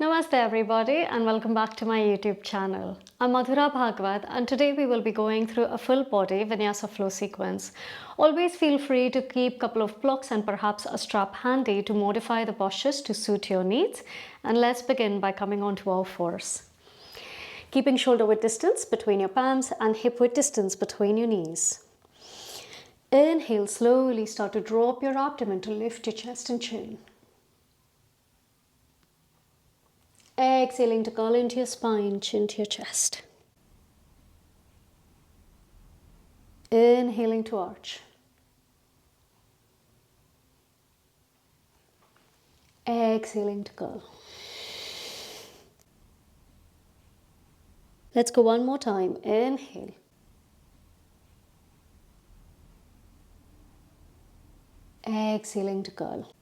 Namaste everybody and welcome back to my YouTube channel. I'm Madhura Bhagwat and today we will be going through a full body Vinyasa flow sequence. Always feel free to keep a couple of blocks and perhaps a strap handy to modify the postures to suit your needs. And let's begin by coming onto all fours. Keeping shoulder width distance between your palms and hip width distance between your knees. Inhale, slowly start to drop your abdomen to lift your chest and chin. Exhaling to curl into your spine, chin to your chest. Inhaling to arch. Exhaling to curl. Let's go one more time. Inhale. Exhaling to curl.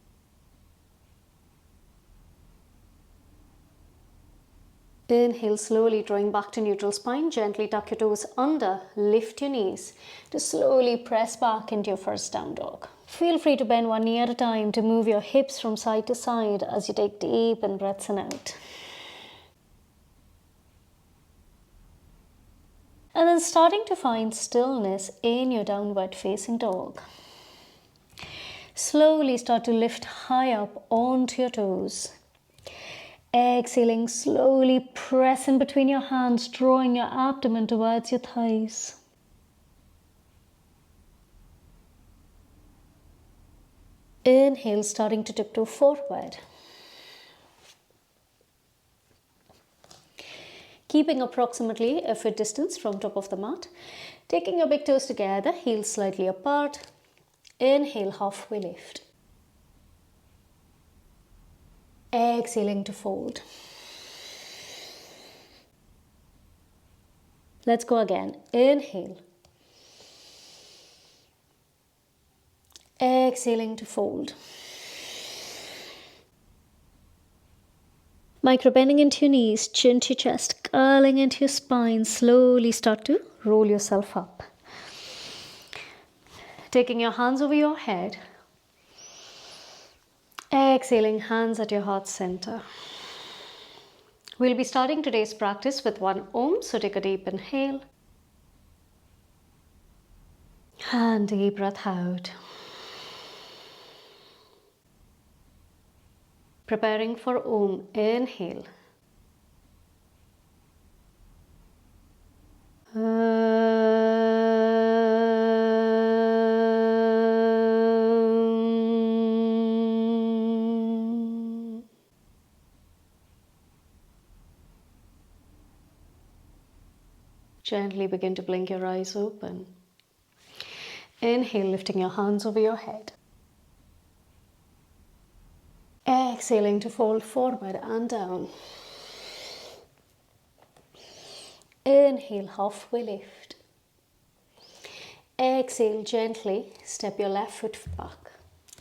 Inhale, slowly drawing back to neutral spine. Gently tuck your toes under, lift your knees to slowly press back into your first down dog. Feel free to bend one knee at a time to move your hips from side to side as you take deep in breaths in out. And then starting to find stillness in your downward facing dog. Slowly start to lift high up onto your toes. Exhaling, slowly press in between your hands, drawing your abdomen towards your thighs. Inhale, starting to tiptoe forward. Keeping approximately a foot distance from top of the mat. Taking your big toes together, heels slightly apart. Inhale, halfway lift. Exhaling to fold. Let's go again. Inhale. Exhaling to fold. Micro bending into your knees, chin to your chest, curling into your spine. Slowly start to roll yourself up. Taking your hands over your head. Exhaling, hands at your heart center. We'll be starting today's practice with one Om, so take a deep inhale. And deep breath out. Preparing for Om, inhale. Gently begin to blink your eyes open. Inhale, lifting your hands over your head. Exhaling to fold forward and down. Inhale, halfway lift. Exhale, gently step your left foot back.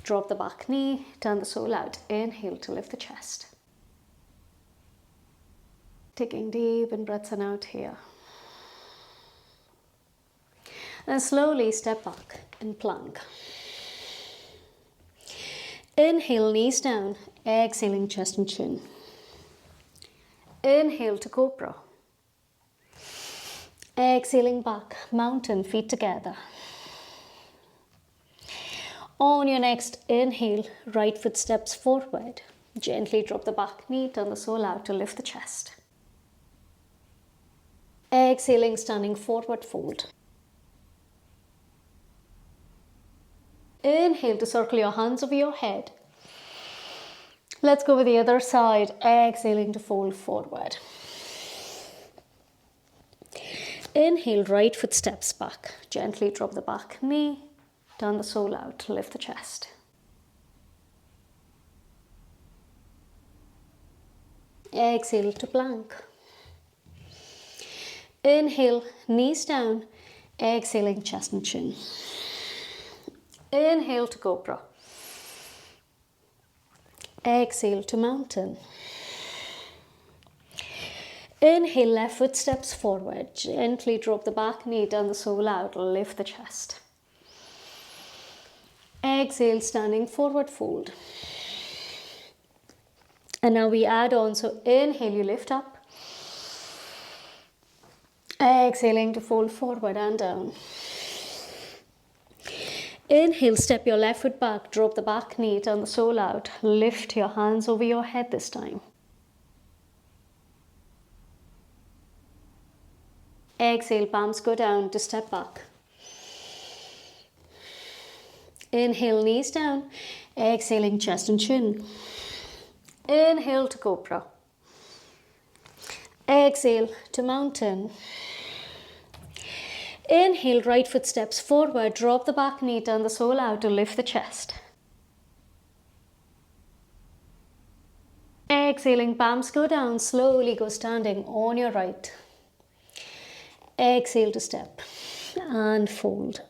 Drop the back knee, turn the sole out. Inhale to lift the chest. Taking deep in breaths in out here. Then slowly step back in plank. Inhale, knees down. Exhaling, chest and chin. Inhale to cobra. Exhaling back, mountain, feet together. On your next inhale, right foot steps forward. Gently drop the back knee, turn the sole out to lift the chest. Exhaling, standing forward fold. Inhale to circle your hands over your head. Let's go with the other side. Exhaling to fold forward. Inhale, right foot steps back. Gently drop the back knee. Turn the sole out to lift the chest. Exhale to plank. Inhale, knees down. Exhaling, chest and chin. Inhale to cobra. Exhale to mountain. Inhale, left foot steps forward. Gently drop the back knee, turn the sole out, lift the chest. Exhale, standing forward fold. And now we add on. So inhale, you lift up. Exhaling to fold forward and down. Inhale, step your left foot back, drop the back knee, turn the sole out. Lift your hands over your head this time. Exhale, palms go down to step back. Inhale, knees down. Exhaling, chest and chin. Inhale to cobra. Exhale to mountain. Inhale, right foot steps forward, drop the back knee, turn the sole out to lift the chest. Exhaling, palms go down, slowly go standing on your right. Exhale to step and fold.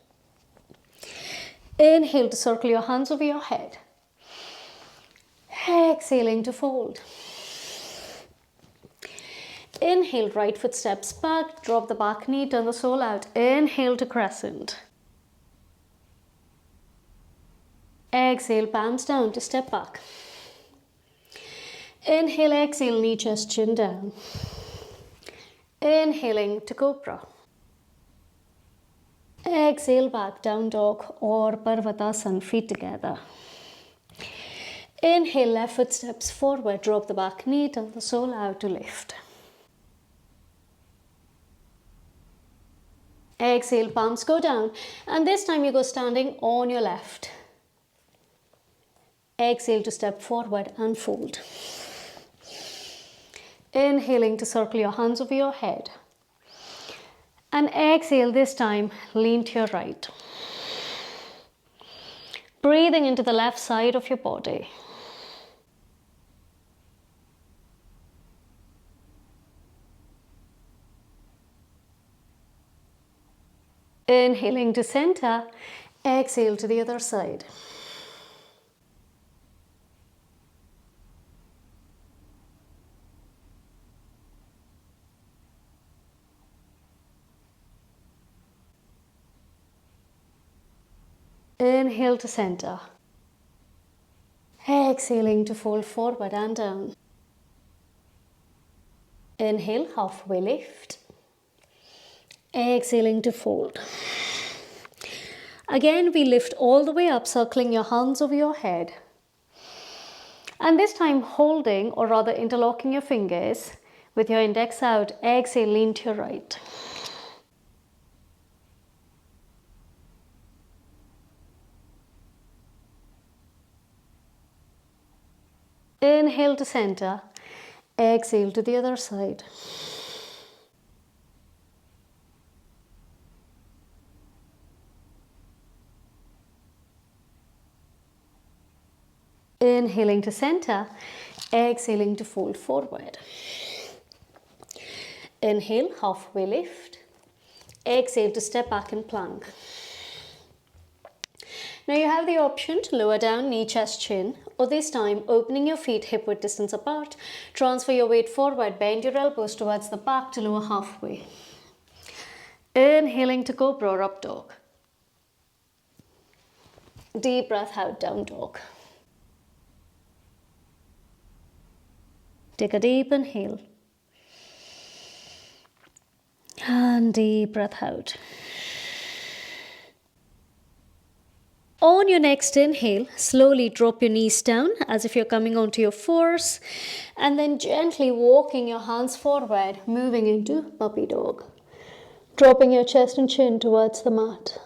Inhale to circle your hands over your head. Exhaling to fold. Inhale, right foot steps back, drop the back knee, turn the sole out. Inhale to crescent. Exhale, palms down to step back. Inhale, exhale, knee, chest, chin down. Inhaling to cobra. Exhale, back, down dog or Parvatasana, feet together. Inhale, left foot steps forward, drop the back knee, turn the sole out to lift. Exhale, palms go down, and this time you go standing on your left. Exhale to step forward and fold. Inhaling to circle your hands over your head. And exhale, this time lean to your right. Breathing into the left side of your body. Inhaling to center, exhale to the other side. Inhale to center. Exhaling to fold forward and down. Inhale, halfway lift. Exhaling to fold. Again, we lift all the way up, circling your hands over your head. And this time holding, or rather interlocking your fingers with your index out. Exhale, lean to your right. Inhale to center. Exhale to the other side. Inhaling to center, exhaling to fold forward. Inhale, halfway lift. Exhale to step back in plank. Now you have the option to lower down, knee, chest, chin, or this time opening your feet hip width distance apart. Transfer your weight forward, bend your elbows towards the back to lower halfway. Inhaling to cobra or up dog. Deep breath out, down dog. Take a deep inhale. And deep breath out. On your next inhale, slowly drop your knees down as if you're coming onto your fours, and then gently walking your hands forward, moving into puppy dog. Dropping your chest and chin towards the mat.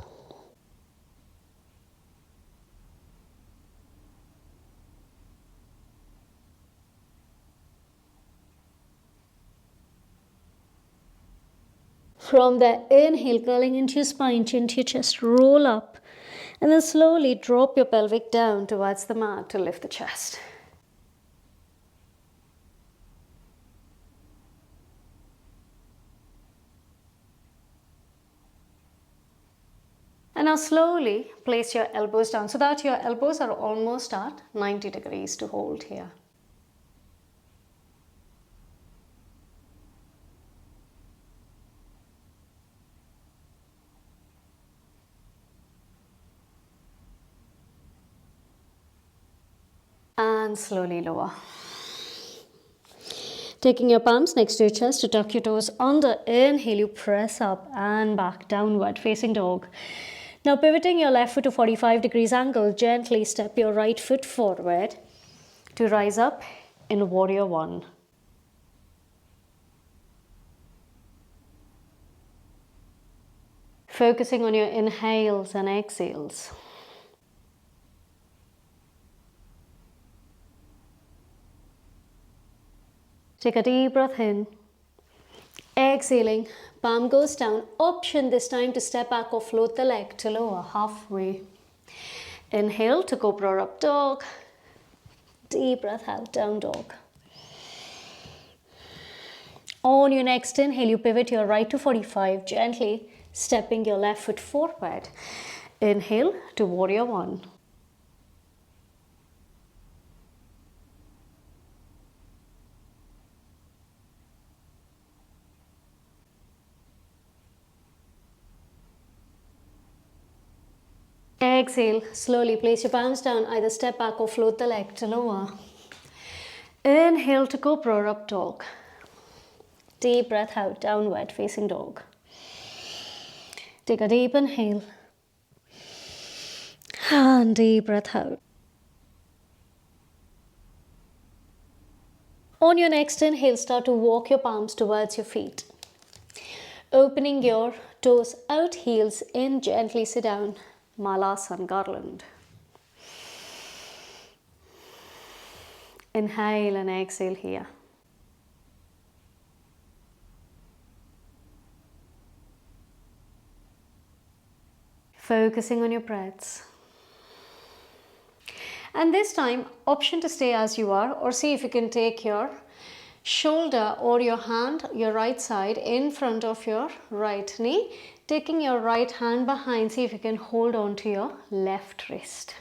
From the inhale, curling into your spine, chin to your chest, roll up. And then slowly drop your pelvic down towards the mat to lift the chest. And now slowly place your elbows down so that your elbows are almost at 90 degrees to hold here. And slowly lower. Taking your palms next to your chest to tuck your toes under. Inhale, you press up and back, downward facing dog. Now pivoting your left foot to 45 degrees angle, gently step your right foot forward to rise up in warrior one. Focusing on your inhales and exhales. Take a deep breath in. Exhaling, palm goes down. Option this time to step back or float the leg to lower halfway. Inhale to cobra up dog. Deep breath out, down dog. On your next inhale, you pivot your right to 45, gently stepping your left foot forward. Inhale to warrior one. Exhale, slowly place your palms down, either step back or float the leg to lower. Inhale to cobra up dog. Deep breath out, downward facing dog. Take a deep inhale. And deep breath out. On your next inhale, start to walk your palms towards your feet. Opening your toes out, heels in, gently sit down. Malasana garland. Inhale and exhale here. Focusing on your breaths. And this time, option to stay as you are, or see if you can take your shoulder or your hand, your right side, in front of your right knee. Taking your right hand behind, see if you can hold on to your left wrist.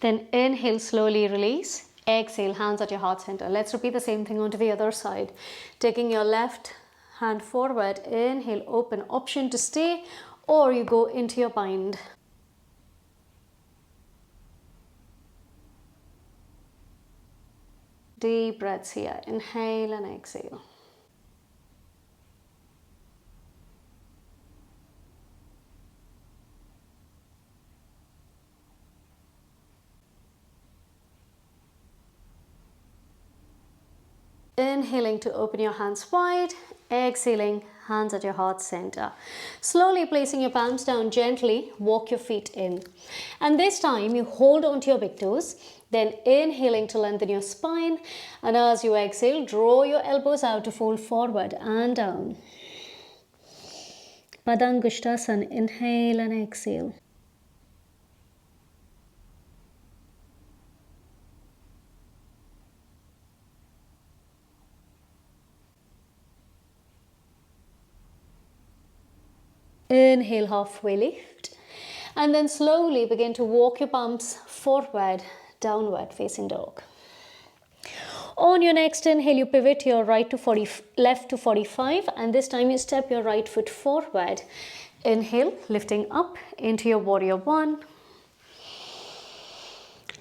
Then inhale, slowly release. Exhale, hands at your heart center. Let's repeat the same thing onto the other side. Taking your left hand forward, inhale, open. Option to stay or you go into your bind. Deep breaths here. Inhale and exhale. Inhaling to open your hands wide, exhaling, hands at your heart center. Slowly placing your palms down, gently walk your feet in. And this time you hold onto your big toes, then inhaling to lengthen your spine. And as you exhale, draw your elbows out to fold forward and down. Padangusthasana, inhale and exhale. Inhale, halfway lift. And then slowly begin to walk your palms forward, downward facing dog. On your next inhale, you pivot your left to 45, and this time you step your right foot forward. Inhale, lifting up into your warrior one.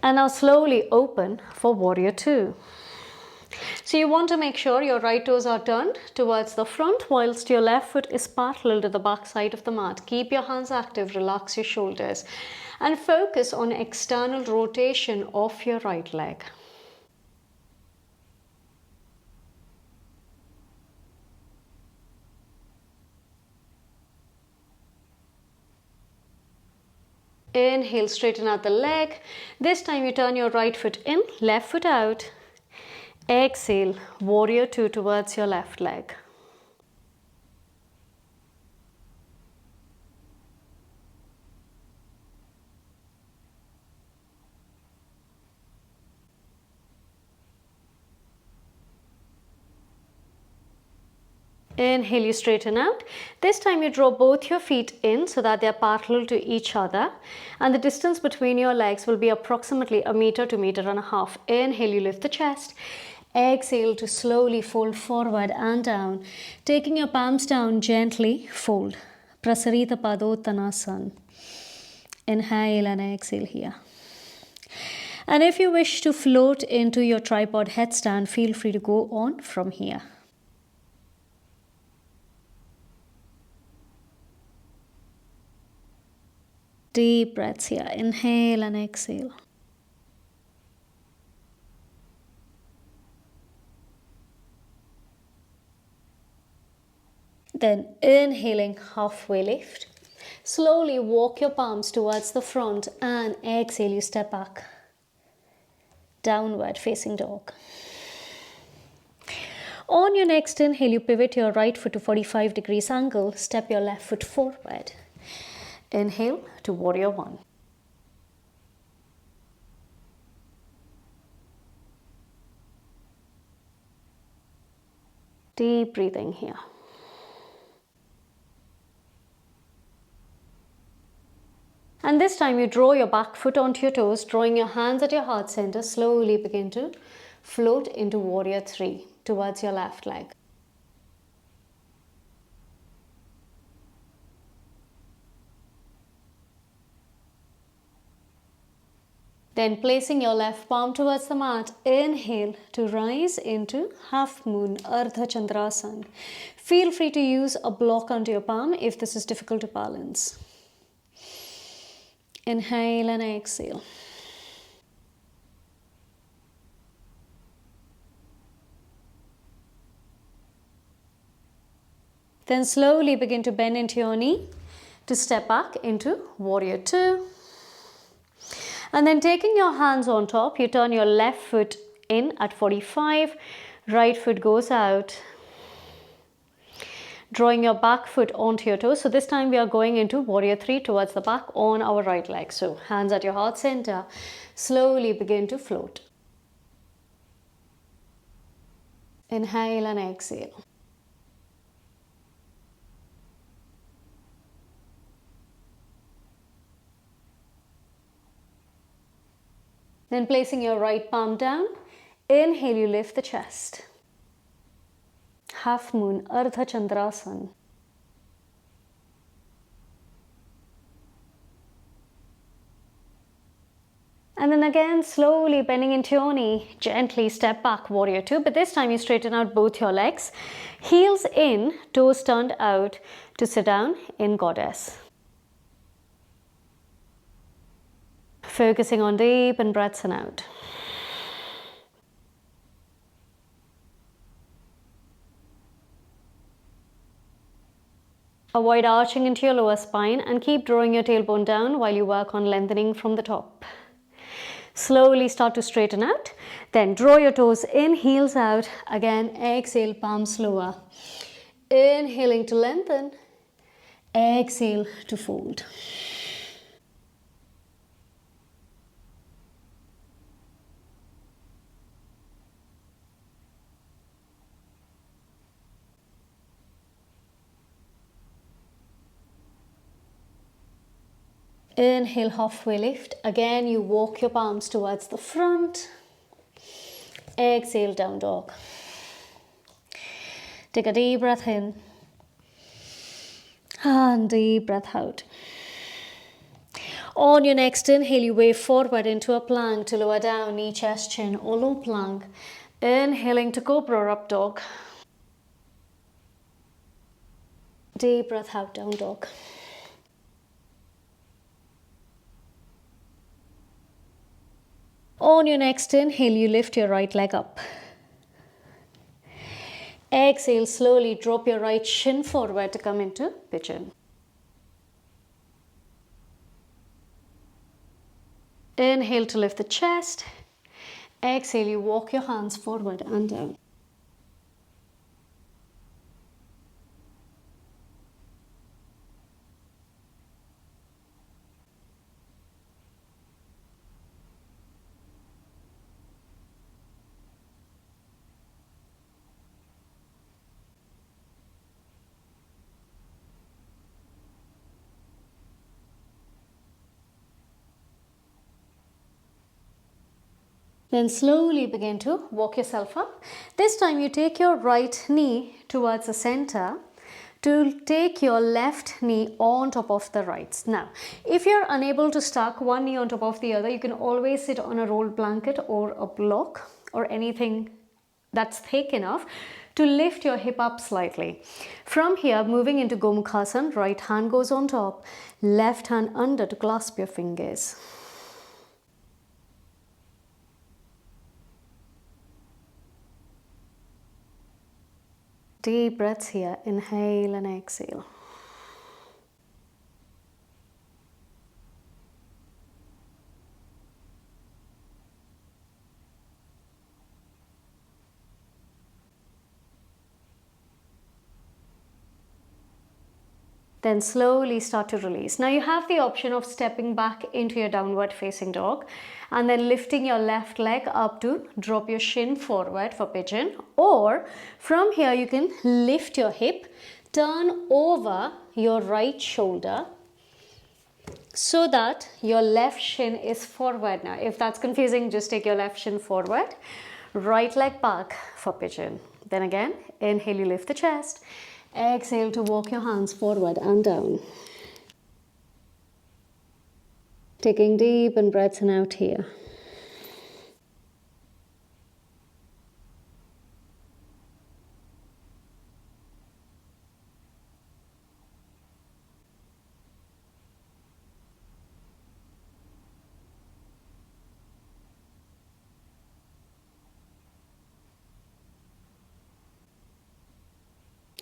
And now slowly open for warrior two. So you want to make sure your right toes are turned towards the front whilst your left foot is parallel to the back side of the mat. Keep your hands active, relax your shoulders and focus on external rotation of your right leg. Inhale, straighten out the leg. This time you turn your right foot in, left foot out. Exhale, warrior two towards your left leg. Inhale, you straighten out. This time you draw both your feet in so that they are parallel to each other, and the distance between your legs will be approximately 1 meter to 1.5 meters. Inhale, you lift the chest. Exhale to slowly fold forward and down. Taking your palms down, gently fold. Prasarita Padottanasana. Inhale and exhale here. And if you wish to float into your tripod headstand, feel free to go on from here. Deep breaths here. Inhale and exhale. Then inhaling, halfway lift. Slowly walk your palms towards the front and exhale, you step back. Downward facing dog. On your next inhale, you pivot your right foot to 45 degrees angle. Step your left foot forward. Inhale to warrior one. Deep breathing here. And this time you draw your back foot onto your toes, drawing your hands at your heart center. Slowly begin to float into warrior three towards your left leg. Then placing your left palm towards the mat, inhale to rise into half moon, Ardha Chandrasana. Feel free to use a block onto your palm if this is difficult to balance. Inhale and exhale. Then slowly begin to bend into your knee to step back into warrior two. And then taking your hands on top, you turn your left foot in at 45, right foot goes out. Drawing your back foot onto your toes. So this time we are going into warrior three towards the back on our right leg. So hands at your heart center, slowly begin to float. Inhale and exhale. Then placing your right palm down, inhale, you lift the chest. Half moon, Ardha Chandrasana. And then again, slowly bending into your knee, gently step back, warrior two. But this time you straighten out both your legs. Heels in, toes turned out to sit down in goddess. Focusing on deep in breaths and out. Avoid arching into your lower spine and keep drawing your tailbone down while you work on lengthening from the top. Slowly start to straighten out. Then draw your toes in, heels out. Again, exhale, palms lower. Inhaling to lengthen. Exhale to fold. Inhale, halfway lift. Again, you walk your palms towards the front. Exhale, down dog. Take a deep breath in. And deep breath out. On your next inhale, you wave forward into a plank to lower down, knee, chest, chin, or low plank. Inhaling to cobra, up dog. Deep breath out, down dog. On your next inhale, you lift your right leg up. Exhale, slowly drop your right shin forward to come into pigeon. Inhale to lift the chest. Exhale, you walk your hands forward and down. Then slowly begin to walk yourself up. This time you take your right knee towards the center to take your left knee on top of the right. Now, if you're unable to stack one knee on top of the other, you can always sit on a rolled blanket or a block or anything that's thick enough to lift your hip up slightly. From here, moving into Gomukhasana, right hand goes on top, left hand under to clasp your fingers. Deep breaths here, inhale and exhale. Then slowly start to release. Now you have the option of stepping back into your downward facing dog and then lifting your left leg up to drop your shin forward for pigeon, or from here you can lift your hip, turn over your right shoulder so that your left shin is forward. Now if that's confusing, just take your left shin forward, right leg back for pigeon. Then again, inhale, you lift the chest. Exhale to walk your hands forward and down. Taking deep in breaths and out here.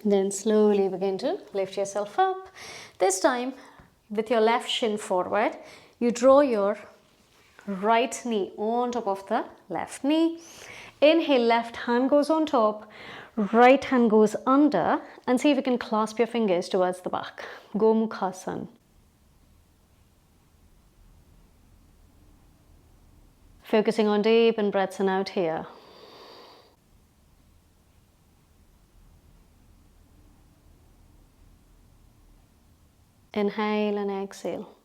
Then slowly begin to lift yourself up. This time, with your left shin forward, you draw your right knee on top of the left knee. Inhale, left hand goes on top, right hand goes under, and see if you can clasp your fingers towards the back. Gomukhasana. Focusing on deep in breaths and out here. Inhale and exhale.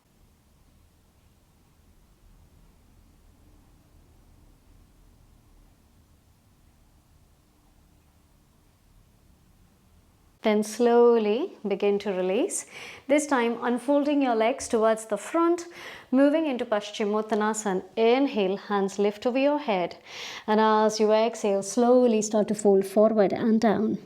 Then slowly begin to release. This time unfolding your legs towards the front, moving into Paschimottanasana. Inhale, hands lift over your head. And as you exhale, slowly start to fold forward and down.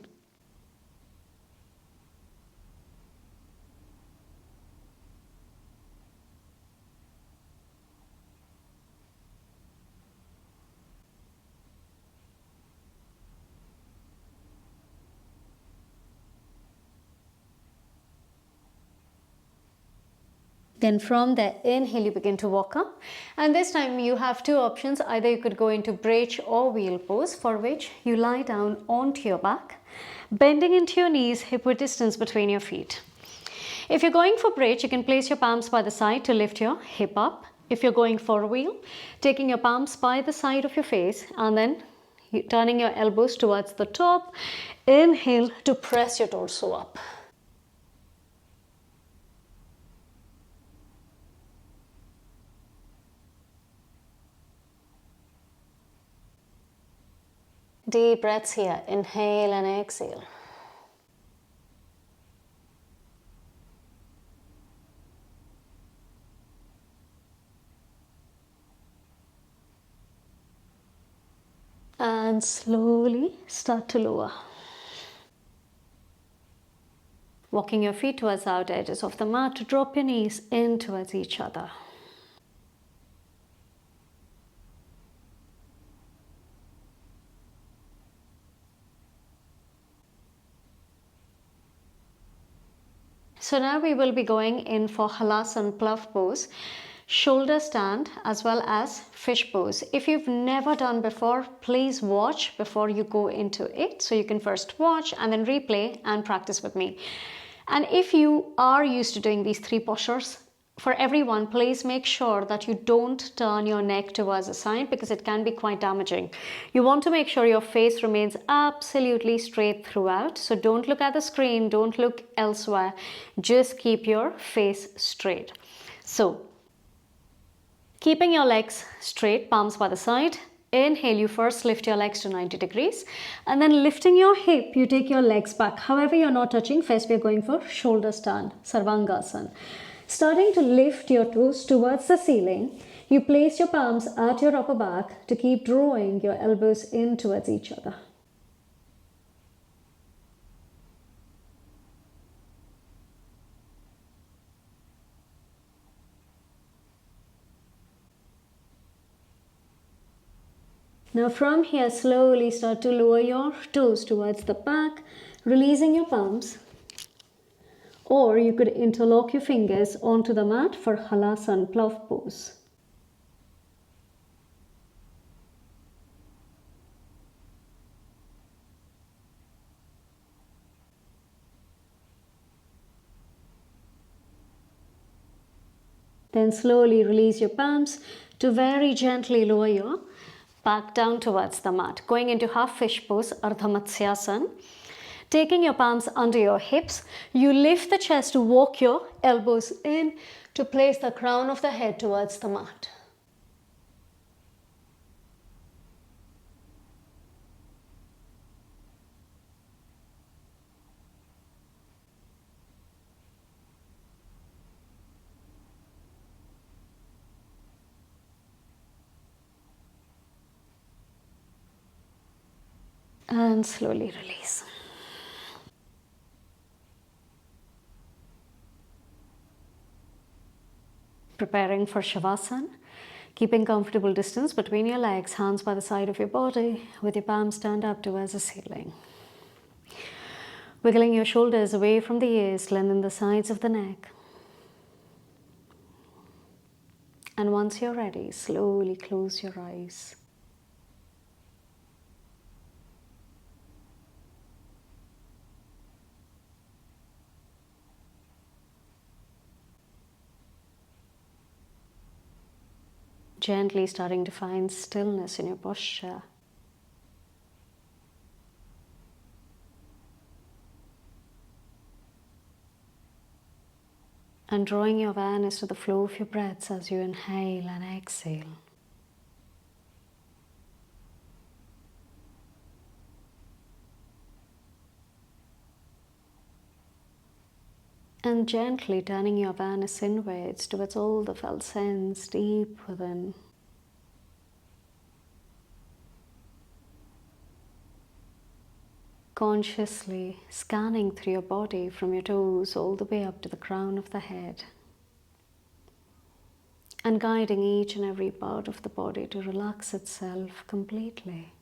Then from there, inhale, you begin to walk up. And this time you have two options. Either you could go into bridge or wheel pose, for which you lie down onto your back, bending into your knees, hip width distance between your feet. If you're going for bridge, you can place your palms by the side to lift your hip up. If you're going for wheel, taking your palms by the side of your face and then turning your elbows towards the top. Inhale to press your torso up. Deep breaths here. Inhale and exhale. And slowly start to lower. Walking your feet towards the outer edges of the mat to drop your knees in towards each other. So now we will be going in for Halasana Plough pose, shoulder stand as well as fish pose. If you've never done before, please watch before you go into it. So you can first watch and then replay and practice with me. And if you are used to doing these three postures, for everyone, please make sure that you don't turn your neck towards the side because it can be quite damaging. You want to make sure your face remains absolutely straight throughout. So don't look at the screen, don't look elsewhere. Just keep your face straight. So keeping your legs straight, palms by the side, Inhale, you first lift your legs to 90 degrees and then lifting your hip, you take your legs back. However, you're not touching. First, we're going for shoulder stand, Sarvangasana. Starting to lift your toes towards the ceiling, you place your palms at your upper back to keep drawing your elbows in towards each other. Now from here, slowly start to lower your toes towards the back, releasing your palms. Or you could interlock your fingers onto the mat for Halasana, plow pose. Then slowly release your palms to very gently lower your back down towards the mat. Going into half fish pose, Ardha Matsyasana. Taking your palms under your hips, you lift the chest to walk your elbows in to place the crown of the head towards the mat. And slowly release. Preparing for Shavasana, keeping comfortable distance between your legs, hands by the side of your body, with your palms turned up towards the ceiling. Wiggling your shoulders away from the ears, lengthen the sides of the neck. And once you're ready, slowly close your eyes. Gently starting to find stillness in your posture. And drawing your awareness to the flow of your breaths as you inhale and exhale. And gently turning your awareness inwards towards all the felt sense deep within. Consciously scanning through your body from your toes all the way up to the crown of the head. And guiding each and every part of the body to relax itself completely.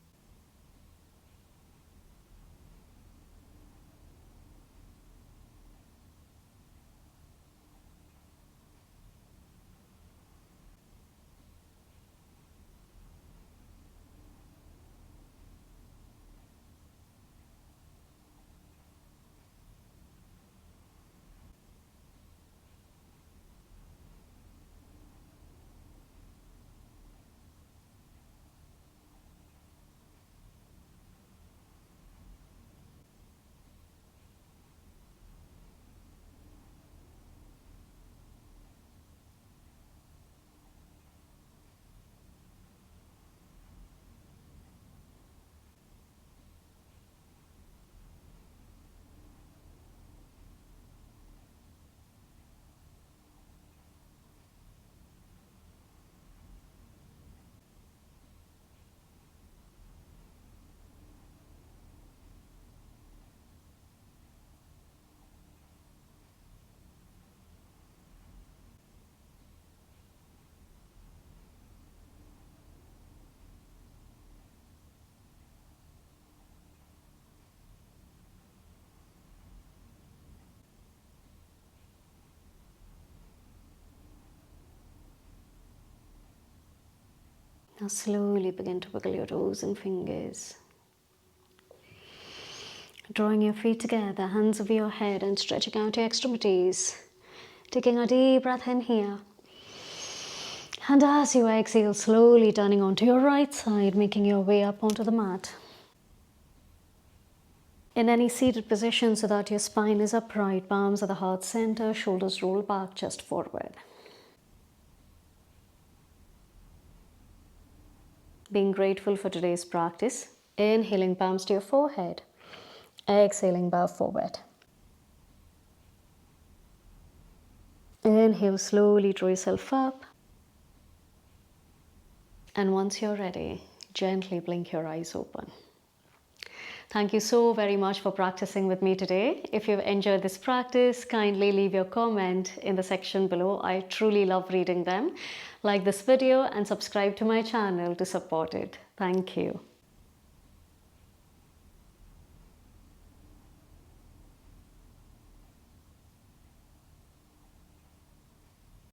Now slowly begin to wiggle your toes and fingers. Drawing your feet together, hands over your head and stretching out your extremities. Taking a deep breath in here. And as you exhale, slowly turning onto your right side, making your way up onto the mat. In any seated position so that your spine is upright, palms at the heart center, shoulders roll back, chest forward. being grateful for today's practice. Inhaling palms to your forehead. Exhaling, bow forward. Inhale, slowly draw yourself up. And once you're ready, gently blink your eyes open. Thank you so very much for practicing with me today. If you've enjoyed this practice, kindly leave your comment in the section below. I truly love reading them. Like this video and subscribe to my channel to support it. Thank you.